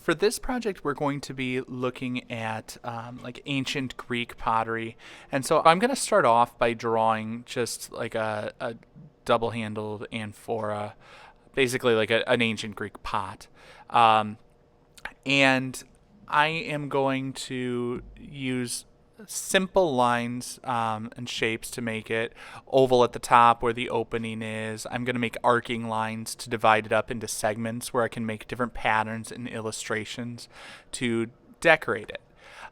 For this project, we're going to be looking at like ancient Greek pottery. And so I'm going to start off by drawing just like a double-handled amphora, basically like an ancient Greek pot. Um, and I am going to use simple lines and shapes to make it oval at the top where the opening is. I'm going to make arcing lines to divide it up into segments where I can make different patterns and illustrations to decorate it.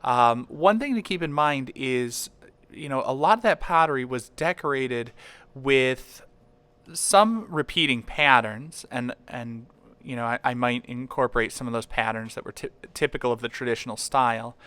One thing to keep in mind is, a lot of that pottery was decorated with some repeating patterns, and I might incorporate some of those patterns that were typical of the traditional style,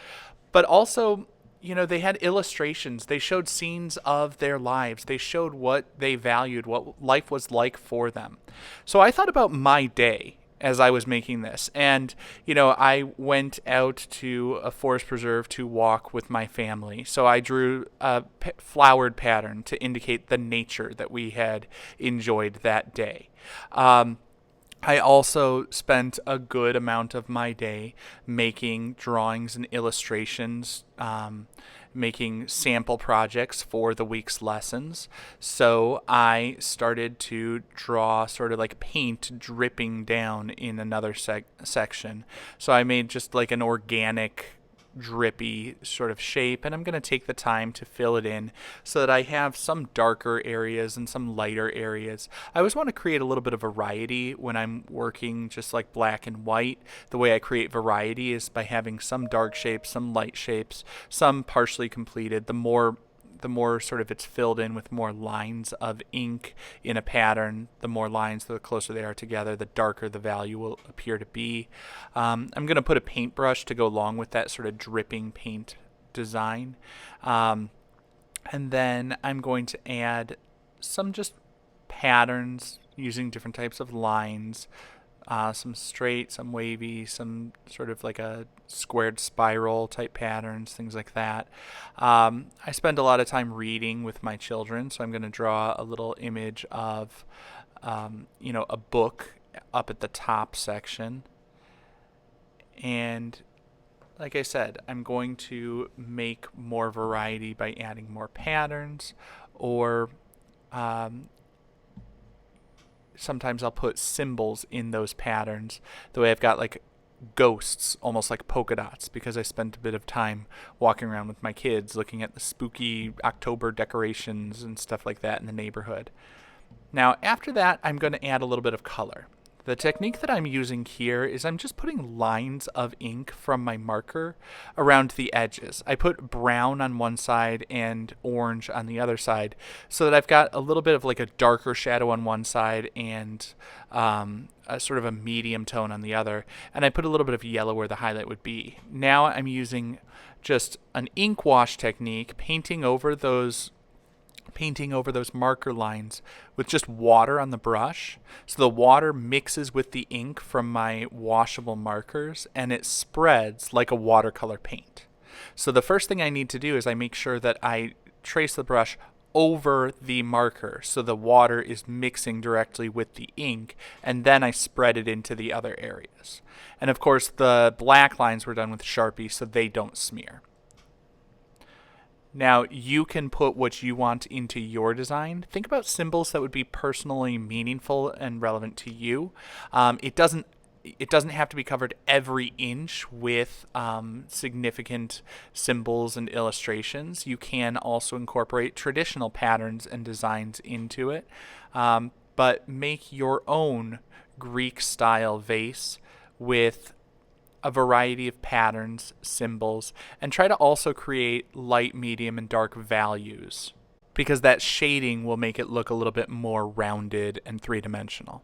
but also they had illustrations. They showed scenes of their lives. They showed what they valued, what life was like for them. So I thought about my day as I was making this. And, I went out to a forest preserve to walk with my family. So I drew a flowered pattern to indicate the nature that we had enjoyed that day. I also spent a good amount of my day making drawings and illustrations, making sample projects for the week's lessons. So I started to draw sort of like paint dripping down in another section. So I made just like an organic drippy sort of shape, and I'm going to take the time to fill it in so that I have some darker areas and some lighter areas. I always want to create a little bit of variety when I'm working just like black and white. The way I create variety is by having some dark shapes, some light shapes, some partially completed. The more sort of it's filled in with more lines of ink in a pattern, the more lines, the closer they are together, the darker the value will appear to be. I'm going to put a paintbrush to go along with that sort of dripping paint design. And then I'm going to add some just patterns using different types of lines. Some straight, some wavy, some sort of like a squared spiral type patterns, things like that. I spend a lot of time reading with my children, so I'm going to draw a little image of, a book up at the top section. And like I said, I'm going to make more variety by adding more patterns, or sometimes I'll put symbols in those patterns. The way I've got like ghosts, almost like polka dots, because I spent a bit of time walking around with my kids looking at the spooky October decorations and stuff like that in the neighborhood. Now, after that, I'm going to add a little bit of color. The technique that I'm using here is I'm just putting lines of ink from my marker around the edges. I put brown on one side and orange on the other side so that I've got a little bit of like a darker shadow on one side and a sort of a medium tone on the other. And I put a little bit of yellow where the highlight would be. Now I'm using just an ink wash technique, painting over those marker lines with just water on the brush. So the water mixes with the ink from my washable markers and it spreads like a watercolor paint. So the first thing I need to do is I make sure that I trace the brush over the marker so the water is mixing directly with the ink, and then I spread it into the other areas. And of course the black lines were done with Sharpie so they don't smear. Now, you can put what you want into your design. Think about symbols that would be personally meaningful and relevant to you. It doesn't have to be covered every inch with significant symbols and illustrations. You can also incorporate traditional patterns and designs into it, but make your own Greek-style vase with a variety of patterns, symbols, and try to also create light, medium, and dark values, because that shading will make it look a little bit more rounded and three-dimensional.